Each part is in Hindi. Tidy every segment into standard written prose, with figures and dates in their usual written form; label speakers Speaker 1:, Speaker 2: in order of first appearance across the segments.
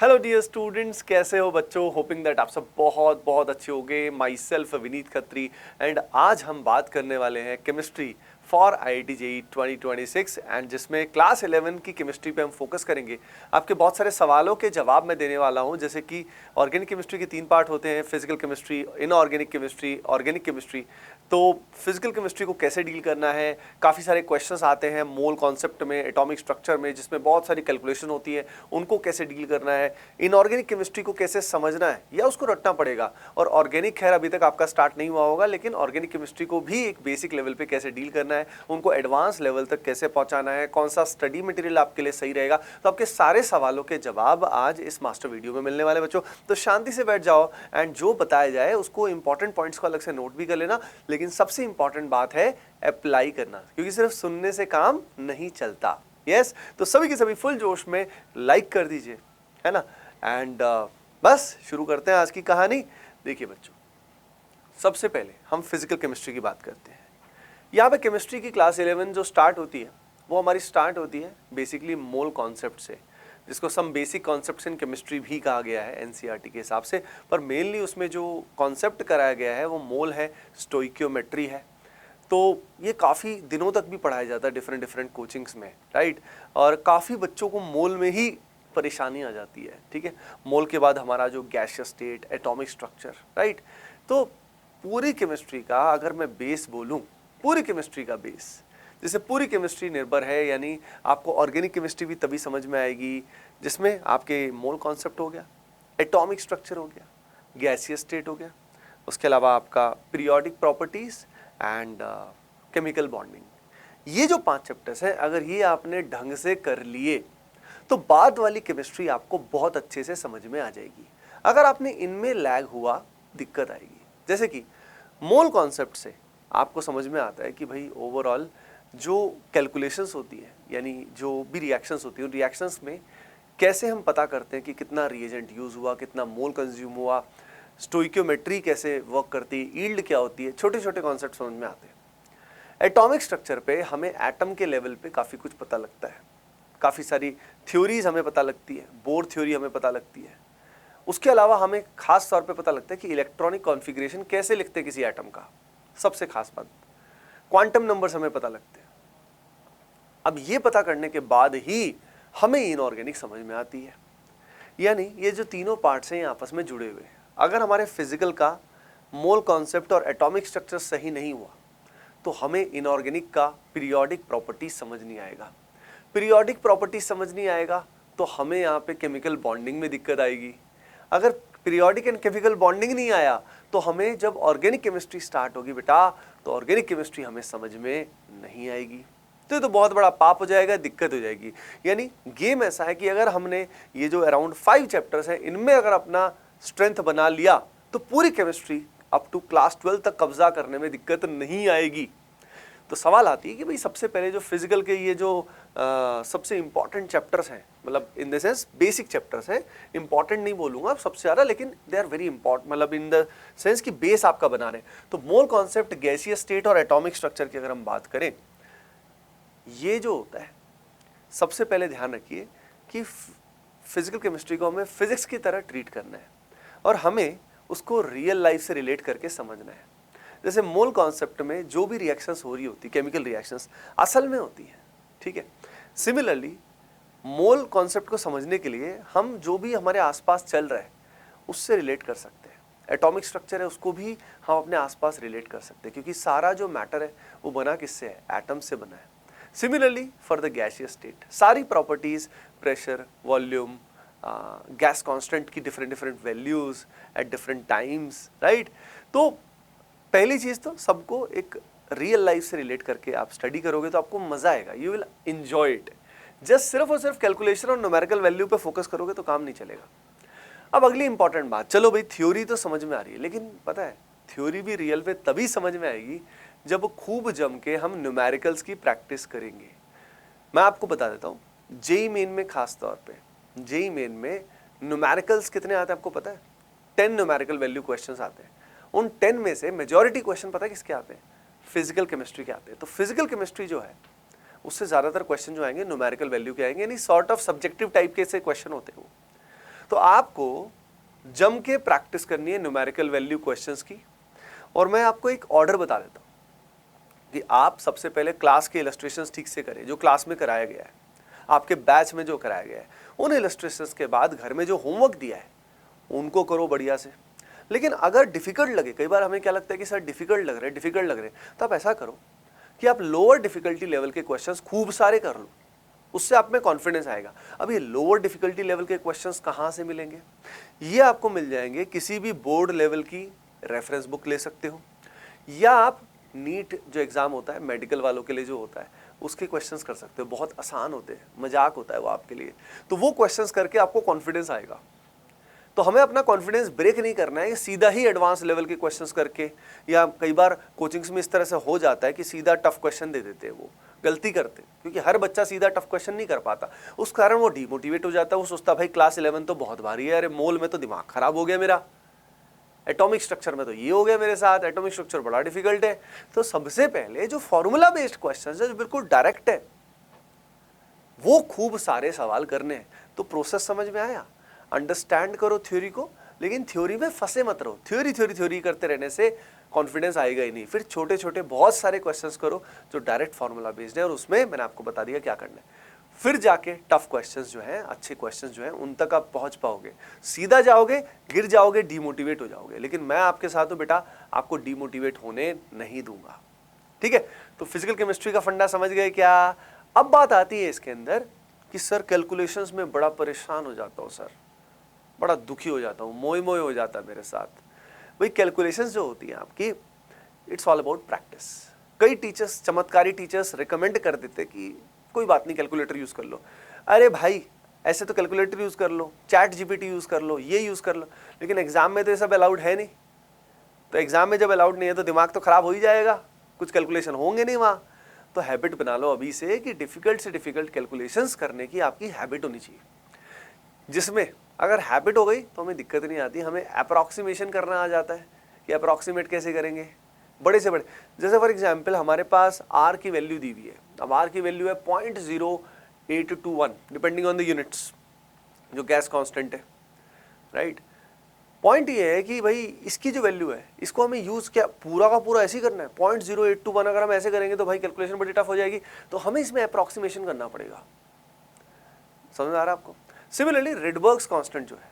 Speaker 1: हेलो डियर स्टूडेंट्स, कैसे हो बच्चों। होपिंग दैट आप सब बहुत बहुत अच्छे होंगे। My self Vineet Khatri and आज हम बात करने वाले हैं chemistry for IIT JEE 2026 and जिसमें क्लास 11 की केमिस्ट्री पे हम फोकस करेंगे। आपके बहुत सारे सवालों के जवाब मैं देने वाला हूं, जैसे कि ऑर्गेनिक केमिस्ट्री के 3 पार्ट होते हैं, physical chemistry, inorganic chemistry, organic chemistry. तो फिजिकल केमिस्ट्री को कैसे डील करना है, काफ़ी सारे क्वेश्चंस आते हैं मोल कॉन्सेप्ट में, एटॉमिक स्ट्रक्चर में, जिसमें बहुत सारी कैलकुलेशन होती है, उनको कैसे डील करना है, इनऑर्गेनिक केमिस्ट्री को कैसे समझना है या उसको रटना पड़ेगा। और ऑर्गेनिक खैर अभी तक आपका स्टार्ट नहीं हुआ होगा, लेकिन ऑर्गेनिक केमिस्ट्री को भी एक बेसिक लेवल पे कैसे डील करना है, उनको एडवांस लेवल तक कैसे पहुंचाना है, कौन सा स्टडी मटेरियल आपके लिए सही रहेगा। तो आपके सारे सवालों के जवाब आज इस मास्टर वीडियो में मिलने वाले बच्चों। तो शांति से बैठ जाओ एंड जो बताया जाए उसको इंपॉर्टेंट पॉइंट्स को अलग से नोट भी कर लेना, लेकिन सबसे इंपॉर्टेंट बात है अप्लाई करना, क्योंकि सिर्फ सुनने से काम नहीं चलता। यस, तो सभी के सभी फुल जोश में लाइक कर दीजिए, है ना। एंड बस शुरू करते हैं आज की कहानी। देखिए बच्चों, सबसे पहले हम फिजिकल केमिस्ट्री की बात करते हैं। यहाँ पे केमिस्ट्री की क्लास 11 जो स्टार्ट होती है वो हमारी स्टार्ट होती है बेसिकली मोल कॉन्सेप्ट से, जिसको some basic concepts in chemistry भी कहा गया है NCERT के हिसाब से। पर मेनली उसमें जो कॉन्सेप्ट कराया गया है वो मोल है, स्टोइकियोमेट्री है। तो ये काफ़ी दिनों तक भी पढ़ाया जाता है डिफरेंट कोचिंग्स में, राइट। और काफ़ी बच्चों को मोल में ही परेशानी आ जाती है, ठीक है। मोल के बाद हमारा जो gaseous state, atomic structure, right. तो पूरी केमिस्ट्री का अगर मैं बेस बोलूं, पूरी केमिस्ट्री का बेस, जैसे पूरी केमिस्ट्री निर्भर है, यानी आपको ऑर्गेनिक केमिस्ट्री भी तभी समझ में आएगी जिसमें आपके मोल कॉन्सेप्ट हो गया, एटॉमिक स्ट्रक्चर हो गया, गैसियस स्टेट हो गया, उसके अलावा आपका periodic properties and chemical bonding. ये जो 5 चैप्टर्स हैं, अगर ये आपने ढंग से कर लिए तो बाद वाली केमिस्ट्री आपको बहुत अच्छे से समझ में आ जाएगी। अगर आपने इनमें लैग हुआ, दिक्कत आएगी। जैसे कि मोल कॉन्सेप्ट से आपको समझ में आता है कि भाई ओवरऑल जो कैलकुलेशंस होती है, यानी जो भी रिएक्शंस होती है, उन रिएक्शंस में कैसे हम पता करते हैं कि कितना रिएजेंट यूज हुआ, कितना मोल कंज्यूम हुआ, स्टोइकियोमेट्री कैसे वर्क करती है, यील्ड क्या होती है, छोटे छोटे कॉन्सेप्ट समझ में आते हैं। एटॉमिक स्ट्रक्चर पे हमें एटम के लेवल पे काफ़ी कुछ पता लगता है, काफ़ी सारी थ्योरीज हमें पता लगती है, बोर थ्योरी हमें पता लगती है। उसके अलावा हमें खास तौर पे पता लगता है कि इलेक्ट्रॉनिक कॉन्फ़िगरेशन कैसे लिखते हैं किसी एटम का, सबसे खास बात। क्वांटम नंबर्स हमें पता लगते हैं। अब ये पता करने के बाद ही हमें इनऑर्गेनिक समझ में आती है। यानी ये जो तीनों पार्ट्स हैं ये आपस में जुड़े हुए हैं। अगर हमारे फिजिकल का मोल कॉन्सेप्ट और एटॉमिक स्ट्रक्चर सही नहीं हुआ तो हमें इनऑर्गेनिक का पीरियोडिक प्रॉपर्टीज समझ नहीं आएगा। पीरियोडिक प्रॉपर्टीज समझ नहीं आएगा तो हमें यहाँ पे केमिकल बॉन्डिंग में दिक्कत आएगी। अगर पीरियोडिक एंड केमिकल बॉन्डिंग नहीं आया तो हमें जब ऑर्गेनिक केमिस्ट्री स्टार्ट होगी बेटा, तो ऑर्गेनिक केमिस्ट्री हमें समझ में नहीं आएगी। तो ये तो बहुत बड़ा पाप हो जाएगा, दिक्कत हो जाएगी। यानी गेम ऐसा है कि अगर हमने ये जो अराउंड 5 चैप्टर्स हैं इनमें अगर अपना स्ट्रेंथ बना लिया तो पूरी केमिस्ट्री अप टू क्लास 12 तक कब्जा करने में दिक्कत नहीं आएगी। तो सवाल आती है कि भाई सबसे पहले जो फिजिकल के ये जो सबसे इंपॉर्टेंट चैप्टर्स हैं, मतलब in the sense basic chapters हैं, इंपॉर्टेंट नहीं बोलूंगा सबसे ज़्यादा, लेकिन दे आर वेरी इंपॉर्टेंट, मतलब इन द सेंस कि बेस आपका बना रहे। तो मोल कॉन्सेप्ट, गैसियस स्टेट और एटॉमिक स्ट्रक्चर की अगर हम बात करें, ये जो होता है सबसे पहले ध्यान रखिए कि फिजिकल केमिस्ट्री को हमें फिजिक्स की तरह ट्रीट करना है और हमें उसको रियल लाइफ से रिलेट करके समझना है। जैसे मोल कॉन्सेप्ट में जो भी रिएक्शंस हो रही होती, केमिकल रिएक्शंस असल में होती है, ठीक है। सिमिलरली मोल कॉन्सेप्ट को समझने के लिए हम जो भी हमारे आसपास चल रहा है उससे रिलेट कर सकते हैं। एटॉमिक स्ट्रक्चर है उसको भी हम अपने आसपास रिलेट कर सकते हैं, क्योंकि सारा जो मैटर है वो बना किससे है, एटम से बना है। Similarly for the gaseous state, सारी properties, pressure, volume, gas constant की different values at different times, right. तो पहली चीज़ तो सबको एक रियल लाइफ से रिलेट करके आप स्टडी करोगे तो आपको मज़ा आएगा, you will enjoy it. Just सिर्फ और सिर्फ कैलकुलेशन और न्यूमेरिकल वैल्यू पे फोकस करोगे तो काम नहीं चलेगा। अब अगली इंपॉर्टेंट बात, चलो भाई थ्योरी तो समझ में आ रही है, लेकिन पता है थ्योरी भी रियल पे तभी समझ में आएगी जब खूब जम के हम न्यूमेरिकल्स की प्रैक्टिस करेंगे। मैं आपको बता देता हूँ, जेई मेन में खास तौर पे, जेई मेन में न्यूमेरिकल्स कितने आते हैं आपको पता है? 10 न्यूमेरिकल वैल्यू क्वेश्चंस आते हैं। उन 10 में से मेजॉरिटी क्वेश्चन पता है किसके आते हैं? फिजिकल केमिस्ट्री के आते हैं। तो फिजिकल केमिस्ट्री जो है उससे ज़्यादातर क्वेश्चन जो आएंगे न्यूमेरिकल वैल्यू के आएंगे, यानी सॉर्ट ऑफ सब्जेक्टिव टाइप के से क्वेश्चन होते हैं वो। तो आपको जम के प्रैक्टिस करनी है न्यूमेरिकल वैल्यू क्वेश्चंस की। और मैं आपको एक ऑर्डर बता देता हूँ कि आप सबसे पहले क्लास के इलस्ट्रेशंस ठीक से करें, जो क्लास में कराया गया है, आपके बैच में जो कराया गया है, उन इलस्ट्रेशंस के बाद घर में जो होमवर्क दिया है उनको करो बढ़िया से। लेकिन अगर डिफिकल्ट लगे, कई बार हमें क्या लगता है कि सर डिफिकल्ट लग रहे हैं, तो आप ऐसा करो कि आप लोअर डिफिकल्टी लेवल के क्वेश्चंस खूब सारे कर लो, उससे आप में कॉन्फिडेंस आएगा। अब ये लोअर डिफिकल्टी लेवल के क्वेश्चंस कहाँ से मिलेंगे? ये आपको मिल जाएंगे किसी भी बोर्ड लेवल की रेफरेंस बुक ले सकते हो, या आप नीट जो एग्जाम होता है मेडिकल वालों के लिए जो होता है उसके क्वेश्चंस कर सकते हो। बहुत आसान होते हैं, मजाक होता है वो आपके लिए, तो वो क्वेश्चंस करके आपको कॉन्फिडेंस आएगा। तो हमें अपना कॉन्फिडेंस ब्रेक नहीं करना है सीधा ही एडवांस लेवल के क्वेश्चंस करके, या कई बार कोचिंग्स में इस तरह से हो जाता है कि सीधा टफ क्वेश्चन दे देते हैं, वो गलती करते हैं, क्योंकि हर बच्चा सीधा टफ क्वेश्चन नहीं कर पाता, उस कारण वो डिमोटिवेट हो जाता है। वो सोचता भाई क्लास 11 तो बहुत भारी है, अरे मोल में तो दिमाग खराब हो गया मेरा, एटॉमिक स्ट्रक्चर में तो ये हो गया मेरे साथ, एटॉमिक स्ट्रक्चर बड़ा डिफिकल्ट है। तो सबसे पहले जो फॉर्मूला बेस्ड क्वेश्चन है, जो बिल्कुल डायरेक्ट है, वो खूब सारे सवाल करने हैं। तो प्रोसेस समझ में आया? अंडरस्टैंड करो थ्योरी को, लेकिन थ्योरी में फंसे मत रहो। थ्योरी करते रहने से कॉन्फिडेंस आएगा ही नहीं। फिर छोटे छोटे बहुत सारे क्वेश्चंस करो जो डायरेक्ट फॉर्मूला बेस्ड है, और उसमें मैंने आपको बता दिया क्या करना है। फिर जाके टफ क्वेश्चंस जो हैं, अच्छे क्वेश्चंस जो हैं, उन तक आप पहुंच पाओगे। सीधा जाओगे, गिर जाओगे, डिमोटिवेट हो जाओगे, लेकिन मैं आपके साथ हूं बेटा, आपको डिमोटिवेट होने नहीं दूंगा। ठीक है? तो फिजिकल केमिस्ट्री का फंडा समझ गए क्या? अब बात आती है इसके अंदर कि सर कैलकुलेशंस में बड़ा परेशान हो जाता हूं, सर बड़ा दुखी हो जाता हूं, मोए मोए हो जाता है मेरे साथ। भाई कैलकुलेशंस जो होती है आपकी, इट्स ऑल अबाउट प्रैक्टिस। कई टीचर्स, चमत्कारी टीचर्स रिकमेंड कर देते कि कोई बात नहीं कैलकुलेटर यूज कर लो। अरे भाई ऐसे तो कैलकुलेटर यूज कर लो, चैट जीपीटी यूज कर लो, ये यूज कर लो, लेकिन एग्जाम में तो ये सब अलाउड है नहीं। तो एग्जाम में जब अलाउड नहीं है तो दिमाग तो खराब हो ही जाएगा, कुछ कैलकुलेशन होंगे नहीं वहाँ। तो हैबिट बना लो अभी से कि डिफिकल्ट से डिफिकल्ट कैलकुलेशंस करने की आपकी हैबिट होनी चाहिए, जिसमें अगर हैबिट हो गई तो हमें दिक्कत नहीं आती। हमें अप्रॉक्सीमेशन करना आ जाता है कि अप्रॉक्सीमेट कैसे करेंगे, बड़े से बड़े। जैसे फॉर एग्जांपल हमारे पास आर की वैल्यू दी हुई है, अब आर की वैल्यू है 0.0821 डिपेंडिंग ऑन द यूनिट्स, जो गैस कांस्टेंट है, राइट। पॉइंट ये है कि भाई इसकी जो वैल्यू है इसको हमें यूज क्या पूरा का पूरा ऐसे ही करना है। 0.0821 अगर हम ऐसे करेंगे तो भाई कैलकुलेशन बड़ी टफ हो जाएगी, तो हमें इसमें अप्रॉक्सीमेशन करना पड़ेगा। समझ आ रहा है आपको? सिमिलरली रिडबर्ग्स कांस्टेंट जो है,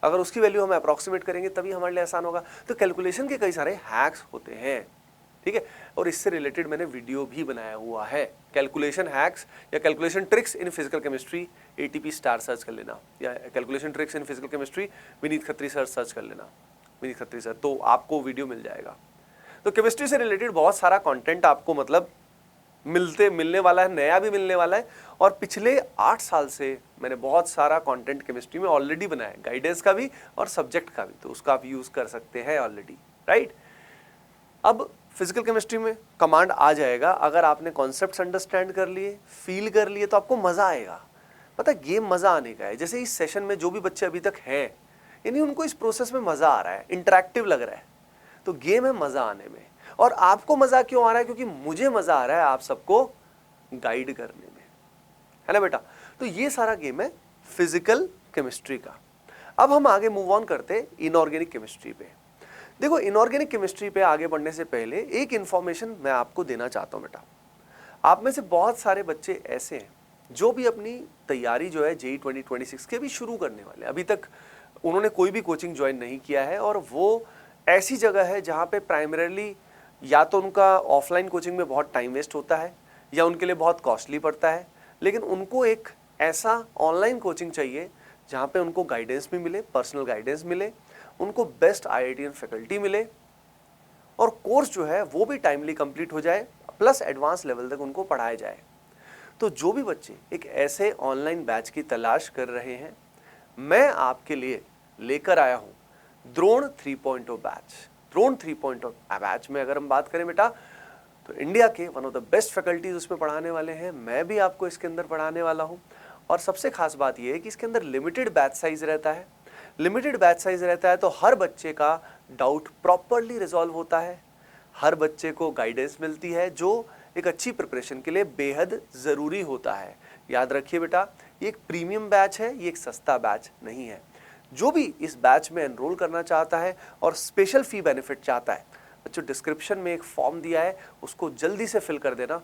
Speaker 1: अगर उसकी वैल्यू हमें अप्रॉक्सीमेट करेंगे तभी हमारे लिए आसान होगा। तो कैलकुलेशन के कई सारे हैक्स होते हैं, ठीक है, और इससे रिलेटेड मैंने वीडियो भी बनाया हुआ है, कैलकुलेशन हैक्स या calculation tricks in physical chemistry, ATP star search कर लेना, या calculation tricks in physical chemistry Vineet Khatri sir search कर लेना, विनीत खत्री सर, तो आपको वीडियो मिल जाएगा। तो केमिस्ट्री से रिलेटेड बहुत सारा कंटेंट आपको मतलब मिलने वाला है, नया भी मिलने वाला है। और पिछले 8 साल से मैंने बहुत सारा कंटेंट केमिस्ट्री में ऑलरेडी बनाया है, गाइडेंस का भी और सब्जेक्ट का भी, तो उसका आप यूज कर सकते हैं ऑलरेडी, राइट। अब फिजिकल केमिस्ट्री में कमांड आ जाएगा, अगर आपने कॉन्सेप्ट्स अंडरस्टैंड कर लिए, फील कर लिए, तो आपको मजा आएगा। पता है गेम मजा आने का है। जैसे इस सेशन में जो भी बच्चे अभी तक हैं, यानी उनको इस प्रोसेस में मजा आ रहा है, इंटरेक्टिव लग रहा है, तो गेम है मजा आने में। और आपको मजा क्यों आ रहा है? क्योंकि मुझे मजा आ रहा है आप सबको गाइड करने में, है ना बेटा। तो ये सारा गेम है फिजिकल केमिस्ट्री का। अब हम आगे मूव ऑन करते इनऑर्गेनिक केमिस्ट्री पे। देखो इनऑर्गेनिक केमिस्ट्री पे आगे बढ़ने से पहले एक इंफॉर्मेशन मैं आपको देना चाहता हूं बेटा। आप में से बहुत सारे बच्चे ऐसे हैं जो भी अपनी तैयारी जो है जेईई 2026 के भी शुरू करने वाले हैं, अभी तक उन्होंने कोई भी कोचिंग ज्वाइन नहीं किया है, और वो ऐसी जगह है जहाँ पे प्राइमरीली या तो उनका ऑफलाइन कोचिंग में बहुत टाइम वेस्ट होता है या उनके लिए बहुत कॉस्टली पड़ता है, लेकिन उनको एक ऐसा ऑनलाइन कोचिंग चाहिए जहाँ पे उनको गाइडेंस भी मिले, पर्सनल गाइडेंस मिले, उनको बेस्ट आईआईटीएन फैकल्टी मिले, और कोर्स जो है वो भी टाइमली कंप्लीट हो जाए, प्लस एडवांस लेवल तक उनको पढ़ाया जाए। तो जो भी बच्चे एक ऐसे ऑनलाइन बैच की तलाश कर रहे हैं, मैं आपके लिए लेकर आया हूं द्रोण 3.0 बैच। द्रोण 3.0 बैच में अगर हम बात करें बेटा, तो इंडिया के one of the best faculties उसमें पढ़ाने वाले हैं, मैं भी आपको इसके अंदर पढ़ाने वाला हूं। और सबसे खास बात यह है कि इसके अंदर लिमिटेड बैच साइज रहता है। लिमिटेड बैच साइज रहता है तो हर बच्चे का डाउट प्रॉपरली रिजॉल्व होता है, हर बच्चे को गाइडेंस मिलती है, जो एक अच्छी प्रिपरेशन के लिए बेहद ज़रूरी होता है। याद रखिए बेटा, ये एक प्रीमियम बैच है, ये एक सस्ता बैच नहीं है। जो भी इस बैच में एनरोल करना चाहता है और स्पेशल फी बेनिफिट चाहता है, बच्चों डिस्क्रिप्शन में एक फॉर्म दिया है, उसको जल्दी से फिल कर देना।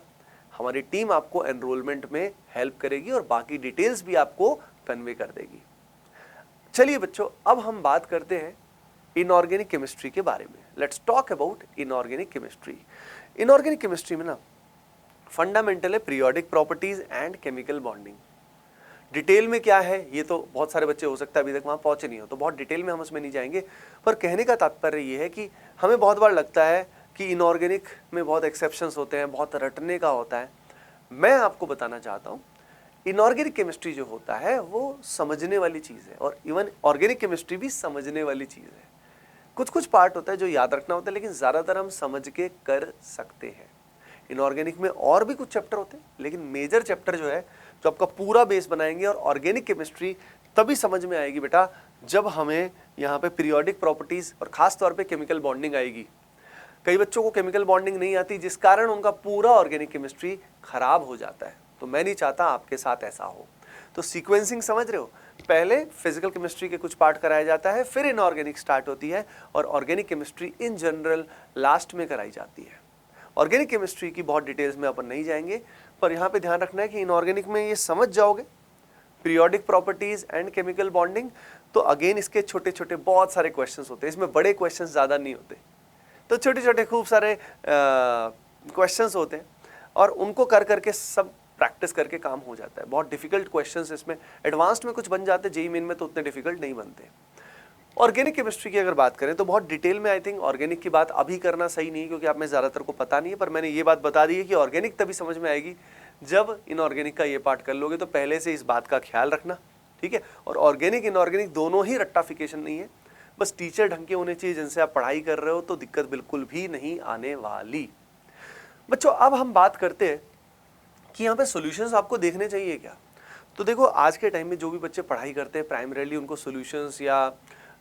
Speaker 1: हमारी टीम आपको एनरोलमेंट में हेल्प करेगी और बाकी डिटेल्स भी आपको कन्वे कर देगी। चलिए बच्चों, अब हम बात करते हैं इनऑर्गेनिक केमिस्ट्री के बारे में। Let's talk about inorganic chemistry. Inorganic chemistry में ना फंडामेंटल है periodic properties and chemical bonding. Detail में क्या है ये तो बहुत सारे बच्चे हो सकता है अभी तक वहाँ पहुँचे नहीं हो, तो बहुत डिटेल में हम उसमें नहीं जाएंगे। पर कहने का तात्पर्य ये है कि हमें बहुत बार लगता है कि इनऑर्गेनिक में बहुत एक्सेप्शंस होते हैं, बहुत रटने का होता है। मैं आपको बताना चाहता हूँ इनऑर्गेनिक केमिस्ट्री जो होता है वो समझने वाली चीज़ है, और इवन ऑर्गेनिक केमिस्ट्री भी समझने वाली चीज़ है। कुछ कुछ पार्ट होता है जो याद रखना होता है, लेकिन ज़्यादातर हम समझ के कर सकते हैं। इनऑर्गेनिक में और भी कुछ चैप्टर होते हैं, लेकिन मेजर चैप्टर जो है जो आपका पूरा बेस बनाएंगे। और ऑर्गेनिक केमिस्ट्री तभी समझ में आएगी बेटा जब हमें यहाँ पे पीरियोडिक प्रॉपर्टीज़ और ख़ास तौर पे केमिकल बॉन्डिंग आएगी। कई बच्चों को केमिकल बॉन्डिंग नहीं आती, जिस कारण उनका पूरा ऑर्गेनिक केमिस्ट्री खराब हो जाता है। तो मैं नहीं चाहता आपके साथ ऐसा हो। तो सीक्वेंसिंग समझ रहे हो, पहले फिजिकल केमिस्ट्री के कुछ पार्ट कराया जाता है, फिर इनऑर्गेनिक स्टार्ट होती है, और organic chemistry in general last में कराई जाती है। ऑर्गेनिक केमिस्ट्री की बहुत डिटेल्स में अपन नहीं जाएंगे, पर यहाँ पे ध्यान रखना है कि इनऑर्गेनिक में ये समझ जाओगे periodic properties and chemical bonding, तो अगेन इसके छोटे छोटे बहुत सारे क्वेश्चंस होते हैं। इसमें बड़े क्वेश्चंस ज़्यादा नहीं होते, तो छोटे छोटे खूब सारे क्वेश्चंस होते हैं, और उनको कर करके सब प्रैक्टिस करके काम हो जाता है। बहुत डिफिकल्ट क्वेश्चंस इसमें एडवांस्ड में कुछ बन जाते हैं, जेईई मेन में तो उतने डिफिकल्ट नहीं बनते। ऑर्गेनिक केमिस्ट्री की अगर बात करें तो बहुत डिटेल में आई थिंक ऑर्गेनिक की बात अभी करना सही नहीं है, क्योंकि आप में ज़्यादातर को पता नहीं है। पर मैंने ये बात बता दी है कि ऑर्गेनिक तभी समझ में आएगी जब इनऑर्गेनिक का ये पार्ट कर लोगे, तो पहले से इस बात का ख्याल रखना, ठीक है। और ऑर्गेनिक इनऑर्गेनिक दोनों ही रट्टाफिकेशन नहीं है, बस टीचर ढंग के होने चाहिए जिनसे आप पढ़ाई कर रहे हो, तो दिक्कत बिल्कुल भी नहीं आने वाली। बच्चों अब हम बात करते हैं कि यहाँ पे सॉल्यूशंस आपको देखने चाहिए क्या। तो देखो आज के टाइम में जो भी बच्चे पढ़ाई करते हैं प्राइमरीली उनको सॉल्यूशंस या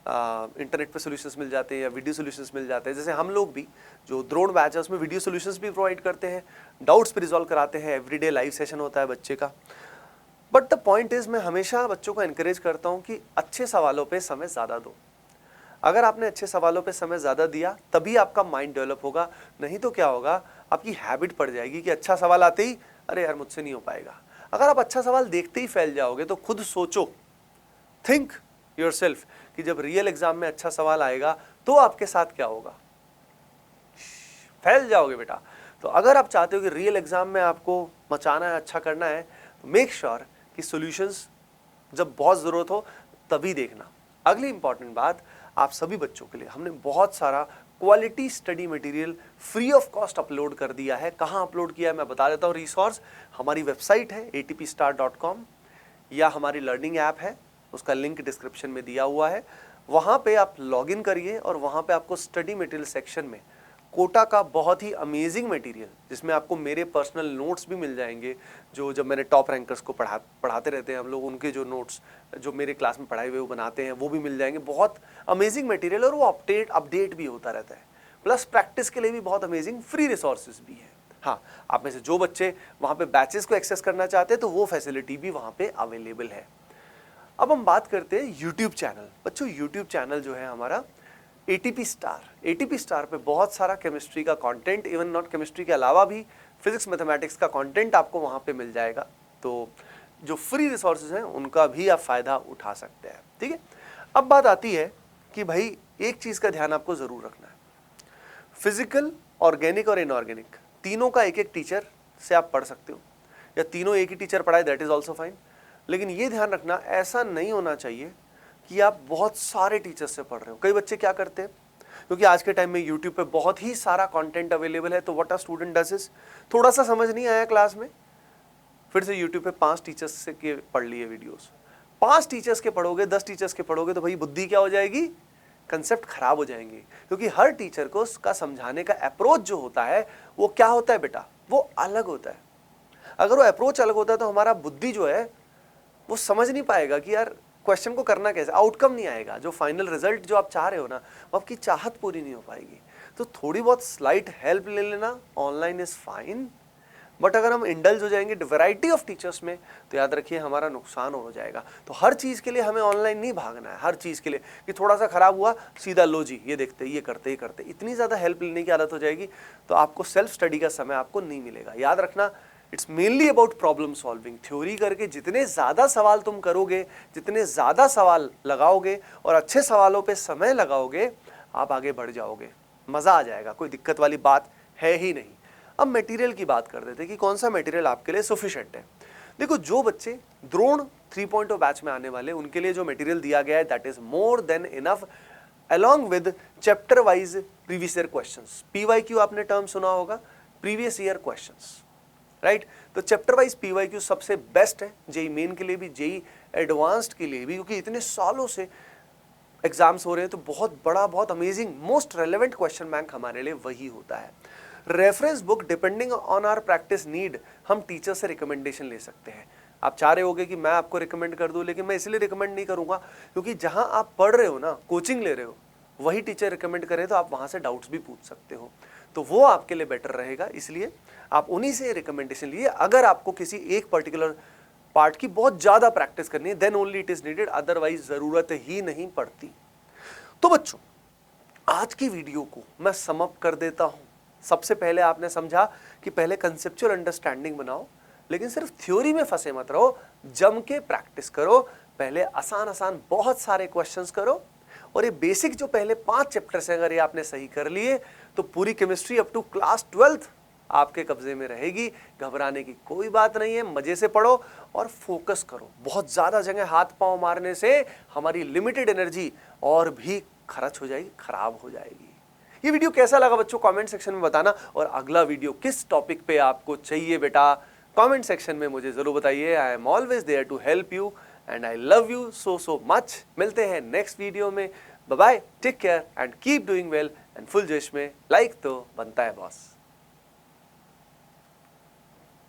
Speaker 1: इंटरनेट पे सॉल्यूशंस मिल जाते हैं या वीडियो सॉल्यूशंस मिल जाते हैं। जैसे हम लोग भी जो द्रोण बैच है उसमें वीडियो सॉल्यूशंस भी प्रोवाइड करते हैं, डाउट्स भी रिजॉल्व कराते हैं, एवरीडे लाइव सेशन होता है बच्चे का। बट द पॉइंट इज, मैं हमेशा बच्चों को एनकरेज करता हूँ कि अच्छे सवालों पर समय ज़्यादा दो। अगर आपने अच्छे सवालों पे समय ज़्यादा दिया तभी आपका माइंड डेवलप होगा, नहीं तो क्या होगा, आपकी हैबिट पड़ जाएगी कि अच्छा सवाल आते ही अरे यार मुझसे नहीं हो पाएगा। अगर आप अच्छा सवाल देखते ही फैल जाओगे तो खुद सोचो, थिंक योरसेल्फ कि जब रियल एग्जाम में अच्छा सवाल आएगा तो आपके साथ क्या होगा, फैल जाओगे बेटा। तो अगर आप चाहते हो कि रियल एग्जाम में आपको मचाना है, अच्छा करना है, तो मेक श्योर कि सॉल्यूशंस जब बहुत ज़रूरत हो तभी देखना। अगली इंपॉर्टेंट बात, आप सभी बच्चों के लिए हमने बहुत सारा quality study material free of cost upload कर दिया है। कहाँ अपलोड किया है मैं बता देता हूँ। रिसोर्स हमारी वेबसाइट है atpstar.com, या हमारी लर्निंग ऐप है, उसका लिंक डिस्क्रिप्शन में दिया हुआ है। वहाँ पे आप लॉगिन करिए और वहाँ पे आपको स्टडी मटेरियल सेक्शन में कोटा का बहुत ही अमेजिंग मटेरियल, जिसमें आपको मेरे पर्सनल नोट्स भी मिल जाएंगे, जो जब मैंने टॉप रैंकर्स को पढ़ाते रहते हैं हम लोग, उनके जो नोट्स जो मेरे क्लास में पढ़ाए हुए वो बनाते हैं वो भी मिल जाएंगे। बहुत अमेजिंग मटेरियल, और वो अपडेट भी होता रहता है। प्लस प्रैक्टिस के लिए भी बहुत अमेजिंग फ्री रिसोर्सेज भी है। हाँ, आप में से जो बच्चे वहाँ पे बैचेस को एक्सेस करना चाहते हैं तो वो फैसिलिटी भी वहाँ पे अवेलेबल है। अब हम बात करते हैं यूट्यूब चैनल। बच्चों यूट्यूब चैनल जो है हमारा ATP स्टार पे बहुत सारा केमिस्ट्री का कंटेंट, इवन नॉट केमिस्ट्री के अलावा भी फिजिक्स मैथमेटिक्स का कंटेंट आपको वहाँ पे मिल जाएगा। तो जो फ्री रिसोर्सेज हैं उनका भी आप फ़ायदा उठा सकते हैं, ठीक है। अब बात आती है कि भाई एक चीज़ का ध्यान आपको ज़रूर रखना है, फिजिकल, ऑर्गेनिक और इनऑर्गेनिक तीनों का एक एक टीचर से आप पढ़ सकते हो, या तीनों एक ही टीचर पढ़ाए दैट इज़ ऑल्सो फाइन। लेकिन ये ध्यान रखना ऐसा नहीं होना चाहिए कि आप बहुत सारे टीचर्स से पढ़ रहे हो। कई बच्चे क्या करते हैं, क्योंकि आज के टाइम में यूट्यूब पे बहुत ही सारा कंटेंट अवेलेबल है, तो what a student does is, थोड़ा सा समझ नहीं आया क्लास में, फिर से यूट्यूब पे 5 टीचर्स से के पढ़ लिए वीडियोस। 5 टीचर्स के पढ़ोगे, 10 टीचर्स के पढ़ोगे तो भाई बुद्धि क्या हो जाएगी, कंसेप्ट खराब हो जाएंगे। क्योंकि हर टीचर को उसका समझाने का अप्रोच जो होता है वो क्या होता है बेटा, वो अलग होता है। अगर वो अप्रोच अलग होता है तो हमारा बुद्धि जो है वो समझ नहीं पाएगा कि यार क्वेश्चन को करना कैसे, आउटकम नहीं आएगा, जो फाइनल रिजल्ट जो आप चाह रहे हो ना वो आपकी चाहत पूरी नहीं हो पाएगी। तो थोड़ी बहुत स्लाइट हेल्प ले लेना, ऑनलाइन इज फाइन, बट अगर हम इंडल्ज हो जाएंगे वैरायटी ऑफ टीचर्स में तो याद रखिए हमारा नुकसान हो जाएगा। तो हर चीज़ के लिए हमें ऑनलाइन नहीं भागना है, हर चीज़ के लिए कि थोड़ा सा खराब हुआ सीधा लो जी ये देखते ये करते इतनी ज़्यादा हेल्प लेने की आदत हो जाएगी तो आपको सेल्फ स्टडी का समय आपको नहीं मिलेगा। याद रखना it's mainly about problem solving. Theory करके जितने ज़्यादा सवाल तुम करोगे, जितने ज़्यादा सवाल लगाओगे और अच्छे सवालों पे समय लगाओगे, आप आगे बढ़ जाओगे, मज़ा आ जाएगा, कोई दिक्कत वाली बात है ही नहीं। अब मटेरियल की बात कर देते कि कौन सा मटेरियल आपके लिए सफिशिएंट है। देखो जो बच्चे द्रोण 3.0 बैच में आने वाले उनके लिए जो मटेरियल दिया गया है that is more than enough along with chapter wise previous year questions. PYQ आपने टर्म सुना होगा, प्रीवियस ईयर क्वेश्चंस, राइट। तो चैप्टर वाइज पीवाईक्यू सबसे बेस्ट है जेई मेन के लिए भी, जेई एडवांस्ड के लिए भी, क्योंकि इतने सालों से एग्जाम्स हो रहे हैं तो बहुत बड़ा, बहुत amazing, most relevant question bank हमारे लिए वही होता है। Reference book depending on our practice need हम टीचर से रिकमेंडेशन ले सकते हैं। आप चाह रहे होगे कि मैं आपको रिकमेंड कर दूं, लेकिन मैं इसलिए रिकमेंड नहीं करूंगा क्योंकि जहां आप पढ़ रहे हो ना, कोचिंग ले रहे हो, वही टीचर रिकमेंड करे तो आप वहां से डाउट्स भी पूछ सकते हो, तो वो आपके लिए बेटर रहेगा। इसलिए आप उन्हीं से रिकमेंडेशन लिए। अगर आपको किसी एक पर्टिकुलर पार्ट की बहुत ज्यादा प्रैक्टिस करनी है then only it is needed, otherwise जरूरत ही नहीं पड़ती। तो बच्चों आज की वीडियो को मैं सम अप कर देता हूं। सबसे पहले आपने समझा कि पहले कंसेप्चुअल अंडरस्टैंडिंग बनाओ, लेकिन सिर्फ थ्योरी में फंसे मत रहो, जम के प्रैक्टिस करो। पहले आसान आसान बहुत सारे क्वेश्चंस करो और ये बेसिक जो पहले 5 चैप्टर्स हैं अगर ये आपने सही कर लिए तो पूरी chemistry up to class 12th आपके कब्जे में रहेगी। घबराने की कोई बात नहीं है, मजे से पढ़ो और फोकस करो। बहुत ज्यादा जगह हाथ पांव मारने से हमारी लिमिटेड एनर्जी और भी खर्च हो जाएगी, खराब हो जाएगी। ये वीडियो कैसा लगा बच्चों कमेंट सेक्शन में बताना, और अगला वीडियो किस टॉपिक पे आपको चाहिए बेटा कमेंट सेक्शन में मुझे जरूर बताइए। I am always there to help you and I love you so much. मिलते हैं नेक्स्ट वीडियो में, bye bye, take care and keep doing well and full जोश में लाइक तो बनता है बॉस।